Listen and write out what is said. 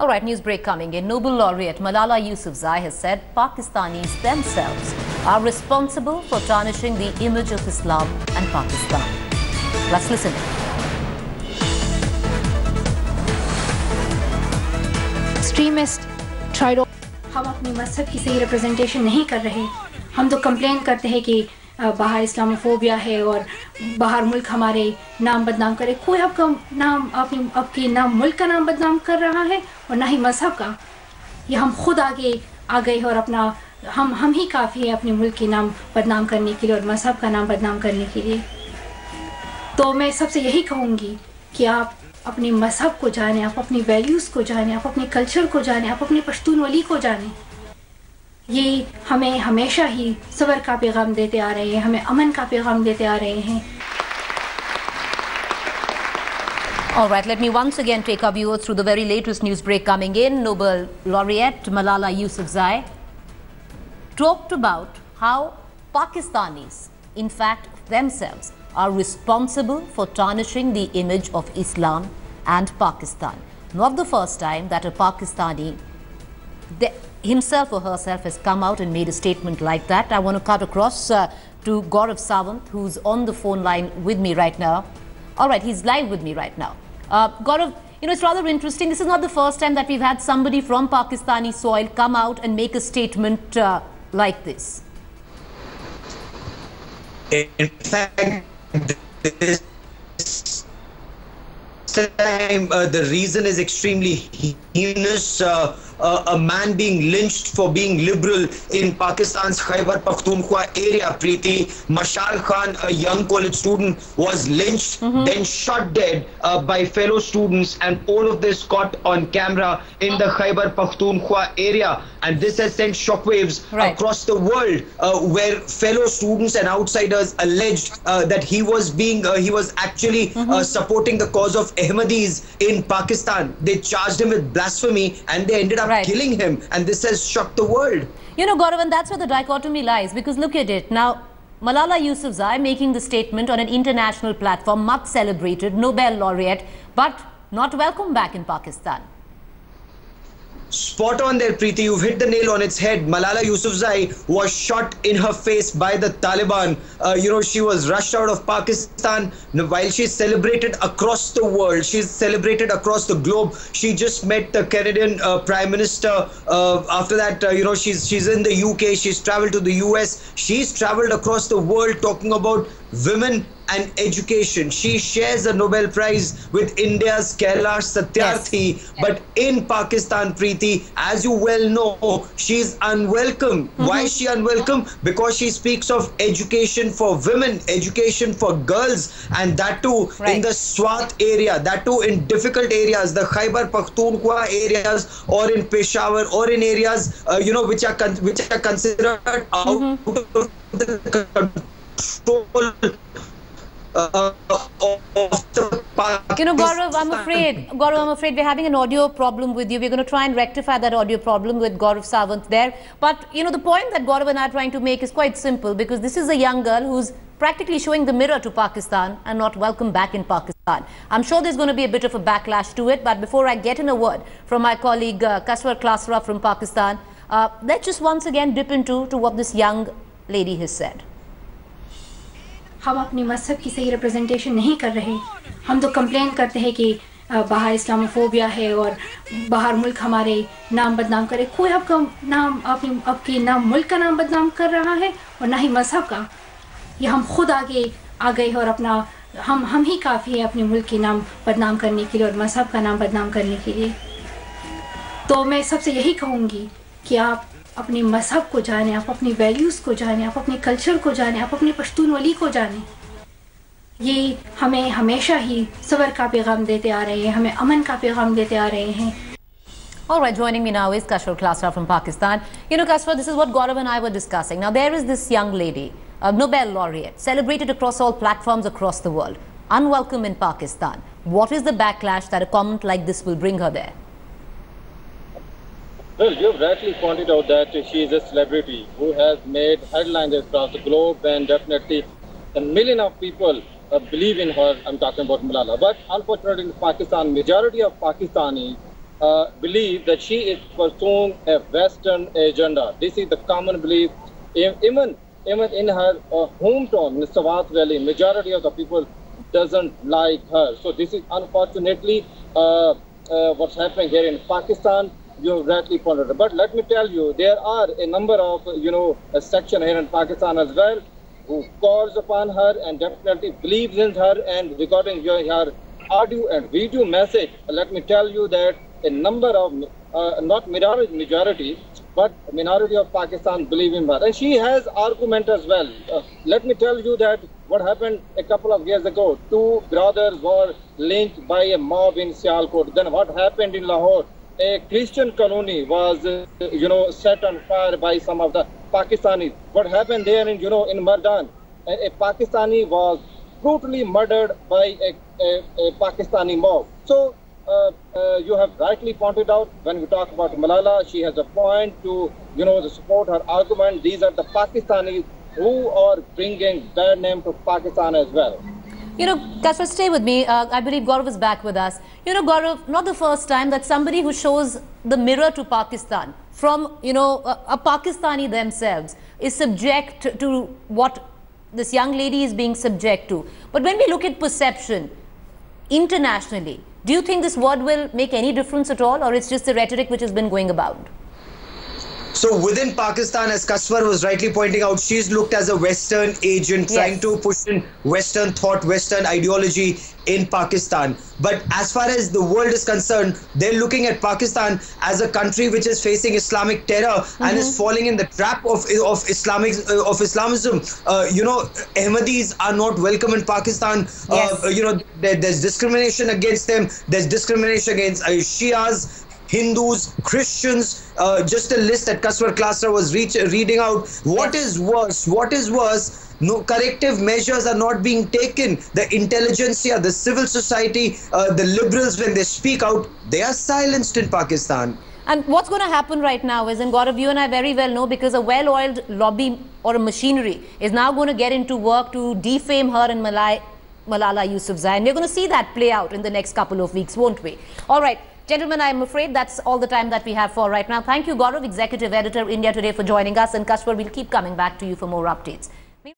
All right, news break coming in. Nobel laureate Malala Yousafzai has said Pakistanis themselves are responsible for tarnishing the image of Islam and Pakistan. Let's listen. Extremist try to हम अपने मजहब की सही representation नहीं कर रहे. हम तो कंप्लेन करते हैं कि बाहर इस्लामोफोबिया है और बाहर मुल्क हमारे नाम बदनाम करे. कोई आपका नाम आपके नाम मुल्क का नाम बदनाम कर रहा है और ना ही मजहब का. ये हम खुद आगे आ गए और अपना हम ही काफ़ी है अपने मुल्क के नाम बदनाम करने के लिए और मजहब का नाम बदनाम करने के लिए. तो मैं सबसे यही कहूँगी कि आप अपने मजहब को जानें, आप अपनी वैल्यूज़ को जानें, आप अपने कल्चर को जानें, आप अपने पश्तूनवली को जानें. ये हमें हमेशा ही सबर का पैगाम देते आ रहे हैं, हमें अमन का पैगाम देते आ रहे हैं. All right, let me once again take our viewers through the very latest news break coming in. Nobel laureate Malala Yousafzai talked about how Pakistanis, in fact, themselves are responsible for tarnishing the image of Islam and Pakistan. Not the first time that a Pakistani himself or herself has come out and made a statement like that. I want to cut across to Gaurav Sawant, who's on the phone line with me right now. All right, he's live with me right now. Gaurav, you know, it's rather interesting. This is not the first time that we've had somebody from Pakistani soil come out and make a statement like this. In fact, this time the reason is extremely heinous. A man being lynched for being liberal in Pakistan's Khyber Pakhtunkhwa area, Preeti. Mashal Khan, a young college student, was lynched, then shot dead by fellow students, and all of this caught on camera in the Khyber Pakhtunkhwa area. And this has sent shockwaves across the world, where fellow students and outsiders alleged that he was actually supporting the cause of Ahmadis in Pakistan. They charged him with blasphemy and they ended up killing him, and this has shocked the world. You know, Gaurav, and that's where the dichotomy lies, because look at it. Now, Malala Yousafzai making the statement on an international platform, much celebrated, Nobel laureate, but not welcome back in Pakistan. Spot on there, Preeti. You've hit the nail on its head. Malala Yousafzai was shot in her face by the Taliban. You know, she was rushed out of Pakistan while she's celebrated across the world. She's celebrated across the globe. She just met the Canadian Prime Minister. After that, you know, she's in the UK. She's traveled to the US. She's traveled across the world talking about women and education. She shares the Nobel Prize with India's Kerala Satyarthi, but in Pakistan, Preeti, as you well know, she's unwelcome. Why is she unwelcome? Because she speaks of education for women, education for girls, and that too in the Swat area, that too in difficult areas, the Khyber Pakhtunkhwa areas, or in Peshawar, or in areas you know, which are considered out of the control you know, Gaurav, I'm afraid we're having an audio problem with you. We're going to try and rectify that audio problem with Gaurav Sawant there. But, you know, the point that Gaurav and I are trying to make is quite simple, because this is a young girl who's practically showing the mirror to Pakistan and not welcome back in Pakistan. I'm sure there's going to be a bit of a backlash to it. But before I get in a word from my colleague Kaswar Klasra from Pakistan, let's just once again dip into what this young lady has said. हम अपने मजहब की सही representation नहीं कर रहे. हम तो कंप्लेन करते हैं कि बाहर इस्लामोफोबिया है और बाहर मुल्क हमारे नाम बदनाम करे. कोई आपका नाम आपके नाम मुल्क का नाम बदनाम कर रहा है और ना ही मजहब का. ये हम खुद आगे आ गए और अपना हम ही काफ़ी है अपने मुल्क के नाम बदनाम करने के लिए और मजहब का नाम बदनाम करने के लिए. तो मैं सबसे यही कहूँगी कि आप अपने मजहब को जानें, आप अपनी वैल्यूज़ को जानें, आप अपने कल्चर को जानें, आप अपने पश्तूनवली को जानें. ये हमें हमेशा ही सबर का पैगाम देते आ रहे हैं, हमें अमन का पैगाम देते आ रहे हैं. All right, joining me now is Kaswar Klasra from Pakistan. You know, Kaswar, this is what Gaurav and I were discussing. Now, there is this young lady, a Nobel laureate, celebrated across all platforms across the world, unwelcome in Pakistan. What is the backlash that a comment like this will bring her there? Well, you've rightly pointed out that she is a celebrity who has made headlines across the globe, and definitely a million of people believe in her. I'm talking about Malala. But unfortunately in Pakistan, majority of Pakistanis believe that she is pursuing a Western agenda. This is the common belief. Even in her hometown, in Swat Valley, majority of the people doesn't like her. So this is unfortunately what's happening here in Pakistan. You have rightly pointed out. But let me tell you, there are a number of, a section here in Pakistan as well who calls upon her and definitely believes in her. And regarding her audio and video message, let me tell you that a number of, not majority, but minority of Pakistan believe in her. And she has argument as well. Let me tell you that what happened a couple of years ago, two brothers were lynched by a mob in Sialkot. Then what happened in Lahore? A Christian colony was, set on fire by some of the Pakistanis. What happened there in Mardan? A Pakistani was brutally murdered by a Pakistani mob. So you have rightly pointed out when we talk about Malala, she has a point to, to support her argument. These are the Pakistanis who are bringing bad name to Pakistan as well. Kashmir, stay with me. I believe Gaurav is back with us. Gaurav, not the first time that somebody who shows the mirror to Pakistan from, a Pakistani themselves is subject to what this young lady is being subject to. But when we look at perception internationally, do you think this word will make any difference at all, or it's just the rhetoric which has been going about? So within Pakistan, as Kaswar was rightly pointing out, she's looked as a Western agent, trying to push in Western thought, Western ideology in Pakistan. But as far as the world is concerned, they're looking at Pakistan as a country which is facing Islamic terror and is falling in the trap of Islamism. Ahmadis are not welcome in Pakistan. There's discrimination against them. There's discrimination against Shias, Hindus, Christians, just a list that Kaswar Klasra was reading out. What is worse? No corrective measures are not being taken. The intelligentsia, the civil society, the liberals, when they speak out, they are silenced in Pakistan. And what's going to happen right now is, and Gaurav, you and I very well know, because a well-oiled lobby or a machinery is now going to get into work to defame her and Malala Yousafzai. And we're going to see that play out in the next couple of weeks, won't we? All right. Gentlemen, I'm afraid that's all the time that we have for right now. Thank you, Gaurav, Executive Editor, India Today, for joining us. And Kashmir, we'll keep coming back to you for more updates.